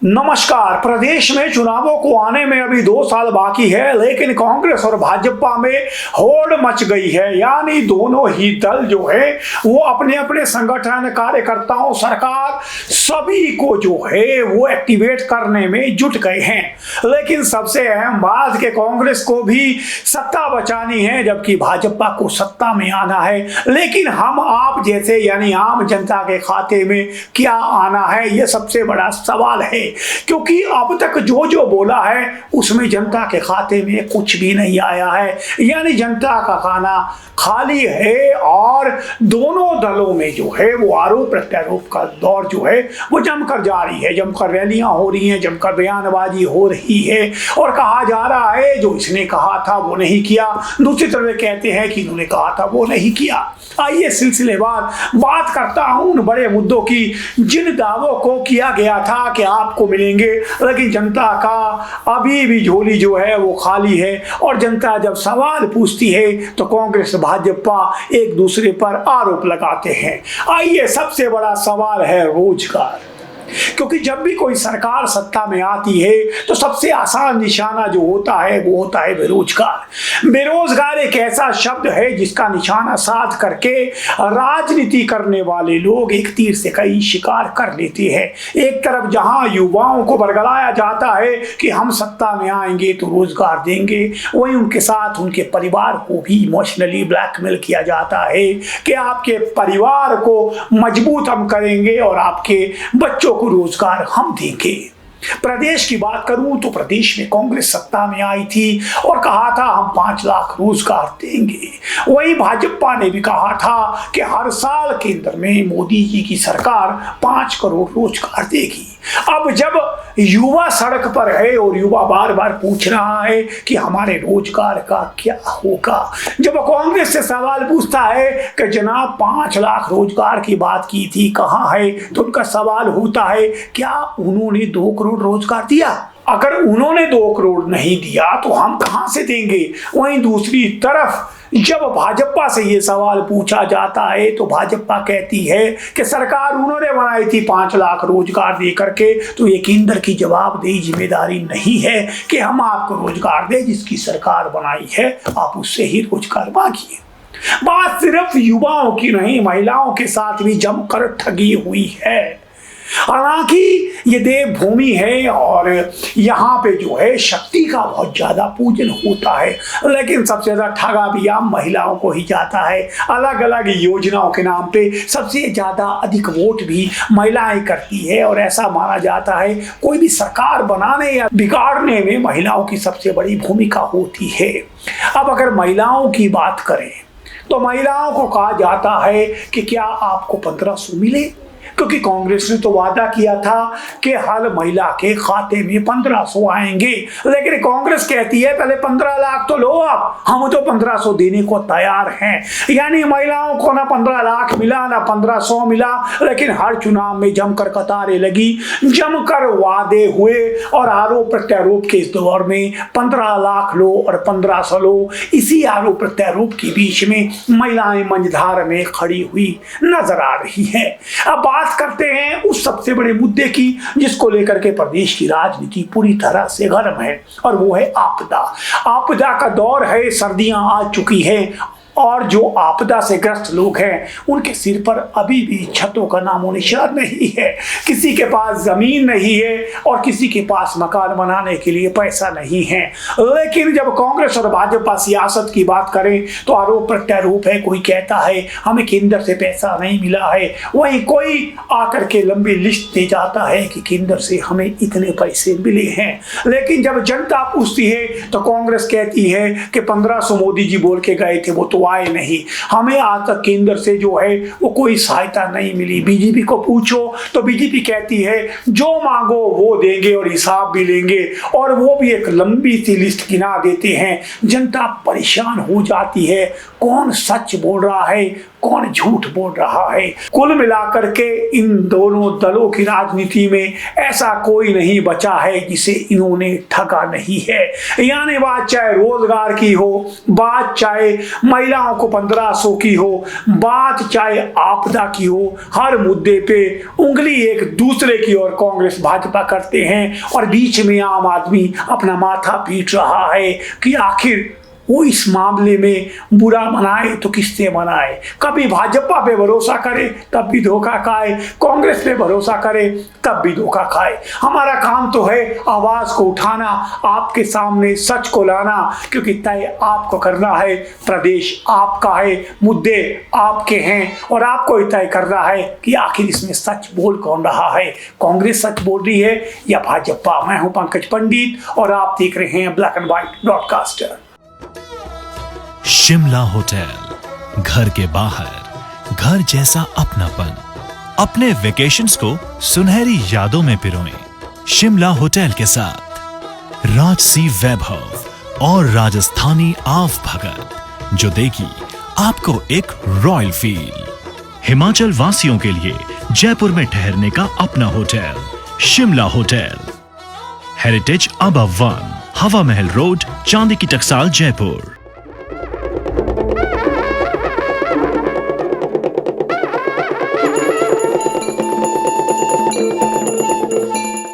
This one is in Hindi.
नमस्कार। प्रदेश में चुनावों को आने में अभी 2 साल बाकी है, लेकिन कांग्रेस और भाजपा में होड़ मच गई है। यानी दोनों ही दल जो है वो अपने अपने संगठन, कार्यकर्ताओं, सरकार सभी को जो है वो एक्टिवेट करने में जुट गए हैं। लेकिन सबसे अहम बात कि कांग्रेस को भी सत्ता बचानी है, जबकि भाजपा को सत्ता में आना है। लेकिन हम आप जैसे यानी आम जनता के खाते में क्या आना है, यह सबसे बड़ा सवाल है। क्योंकि अब तक जो जो बोला है उसमें जनता के खाते में कुछ भी नहीं आया है। यानी जनता का खाना खाली है और दोनों दलों में जो है वो आरोप प्रत्यारोप का दौर जो है वो जमकर जारी है। जमकर रैलियां हो रही हैं, जमकर बयानबाजी हो रही है और कहा जा रहा है जो इसने कहा था वो नहीं किया, दूसरी तरफ कहते हैं कि इन्होंने कहा था वो नहीं किया। आइए सिलसिलेवार बात करता हूं उन बड़े मुद्दों की जिन दावों को किया गया था कि आपको मिलेंगे, लेकिन जनता का अभी भी झोली जो है वो खाली है। और जनता जब सवाल पूछती है तो कांग्रेस भाजपा एक दूसरे पर आरोप लगाते हैं। आइए, सबसे बड़ा सवाल है रोजगार। क्योंकि जब भी कोई सरकार सत्ता में आती है तो सबसे आसान निशाना जो होता है वो होता है बेरोजगार। बेरोजगार एक ऐसा शब्द है जिसका निशाना साध करके राजनीति करने वाले लोग एक तीर से कई शिकार कर लेते हैं। एक तरफ जहां युवाओं को बरगलाया जाता है कि हम सत्ता में आएंगे तो रोजगार देंगे, वहीं उनके साथ उनके परिवार को भी इमोशनली ब्लैकमेल किया जाता है कि आपके परिवार को मजबूत हम करेंगे और आपके बच्चों को रोजगार हम देंगे। प्रदेश की बात करूं तो प्रदेश में कांग्रेस सत्ता में आई थी और कहा था हम 5 लाख रोजगार देंगे। वहीं भाजपा ने भी कहा था कि हर साल केंद्र में मोदी जी की सरकार 5 करोड़ रोजगार देगी। अब जब युवा सड़क पर है और युवा बार बार पूछ रहा है कि हमारे रोजगार का क्या होगा, जब कांग्रेस से सवाल पूछता है कि जनाब 5 लाख रोजगार की बात की थी, कहाँ है, तो उनका सवाल होता है क्या उन्होंने 2 करोड़ रोजगार दिया? अगर उन्होंने 2 करोड़ नहीं दिया तो हम कहां से देंगे? वहीं दूसरी तरफ जब भाजपा से ये सवाल पूछा जाता है तो भाजपा कहती है कि सरकार उन्होंने बनाई थी 5 लाख रोजगार दे करके, तो ये केंद्र की जवाबदेही जिम्मेदारी नहीं है कि हम आपको रोजगार दें। जिसकी सरकार बनाई है आप उससे ही रोजगार मांगिए। बात सिर्फ युवाओं की नहीं, महिलाओं के साथ भी जमकर ठगी हुई है। हालांकि ये देवभूमि है और यहाँ पे जो है शक्ति का बहुत ज्यादा पूजन होता है, लेकिन सबसे ज्यादा ठगा भी आम महिलाओं को ही जाता है। अलग अलग योजनाओं के नाम पे सबसे ज्यादा अधिक वोट भी महिलाएं करती है और ऐसा माना जाता है कोई भी सरकार बनाने या बिगाड़ने में महिलाओं की सबसे बड़ी भूमिका होती है। अब अगर महिलाओं की बात करें तो महिलाओं को कहा जाता है कि क्या आपको 1500 मिले, क्योंकि कांग्रेस ने तो वादा किया था कि हर महिला के खाते में 1500 आएंगे। लेकिन कांग्रेस कहती है पहले 15 लाख तो लो आप, हम तो 1500 देने को तैयार हैं। यानी महिलाओं को ना 15 लाख मिला ना 1500 मिला, लेकिन हर चुनाव में जमकर कतारें लगी, जमकर वादे हुए और आरोप प्रत्यारोप के इस दौर में 15 लाख लो और 1500 लो। इसी आरोप प्रत्यारोप के बीच में महिलाएं मंझधार में खड़ी हुई नजर आ रही है। अब बात करते हैं उस सबसे बड़े मुद्दे की जिसको लेकर के प्रदेश की राजनीति पूरी तरह से गर्म है, और वो है आपदा। आपदा का दौर है, सर्दियां आ चुकी है और जो आपदा से ग्रस्त लोग हैं उनके सिर पर अभी भी छतों का नामो निशान नहीं है। किसी के पास जमीन नहीं है और किसी के पास मकान बनाने के लिए पैसा नहीं है। लेकिन जब कांग्रेस और भाजपा सियासत की बात करें तो आरोप प्रत्यारोप है। कोई कहता है हमें केंद्र से पैसा नहीं मिला है, वहीं कोई आकर के लंबी लिस्ट दे जाता है कि केंद्र से हमें इतने पैसे मिले हैं। लेकिन जब जनता पूछती है तो कांग्रेस कहती है कि 1500 मोदी जी बोल के गए थे, वो तो आए नहीं, हमें आज तक केंद्र से जो है वो कोई सहायता नहीं मिली। बीजेपी को पूछो तो बीजेपी कहती है जो मांगो वो देंगे और हिसाब भी लेंगे, और वो भी एक लंबी सी लिस्ट गिना देते हैं। जनता परेशान हो जाती है, कौन सच बोल रहा है, कौन झूठ बोल रहा है। कुल मिलाकर के इन दोनों दलों की राजनीति में ऐसा कोई नहीं बचा है जिसे इन्होंने ठगा नहीं है। यानी बात चाहे रोजगार की हो, बात चाहे महिला महिलाओं को 1500 की हो, बात चाहे आपदा की हो, हर मुद्दे पे उंगली एक दूसरे की ओर कांग्रेस भाजपा करते हैं और बीच में आम आदमी अपना माथा पीट रहा है कि आखिर वो इस मामले में बुरा मनाए तो किससे मनाए। कभी भाजपा पे भरोसा करे तब भी धोखा खाए, कांग्रेस पे भरोसा करे तब भी धोखा खाए। हमारा काम तो है आवाज को उठाना, आपके सामने सच को लाना, क्योंकि तय आपको करना है, प्रदेश आपका है, मुद्दे आपके हैं और आपको ही तय करना है कि आखिर इसमें सच बोल कौन रहा है, कांग्रेस सच बोल रही है या भाजपा। मैं हूं पंकज पंडित और आप देख रहे हैं black and white broadcaster. Shimla hotel, घर के बाहर घर जैसा अपनापन। अपने वेकेशंस को सुनहरी यादों में पिरोएं शिमला होटल के साथ। राजसी वैभव और राजस्थानी आव भगत, जो देगी आपको एक रॉयल फील। हिमाचल वासियों के लिए जयपुर में ठहरने का अपना hotel, Shimla hotel. Heritage above 1, हवा महल रोड, चांदी की टकसाल, जयपुर।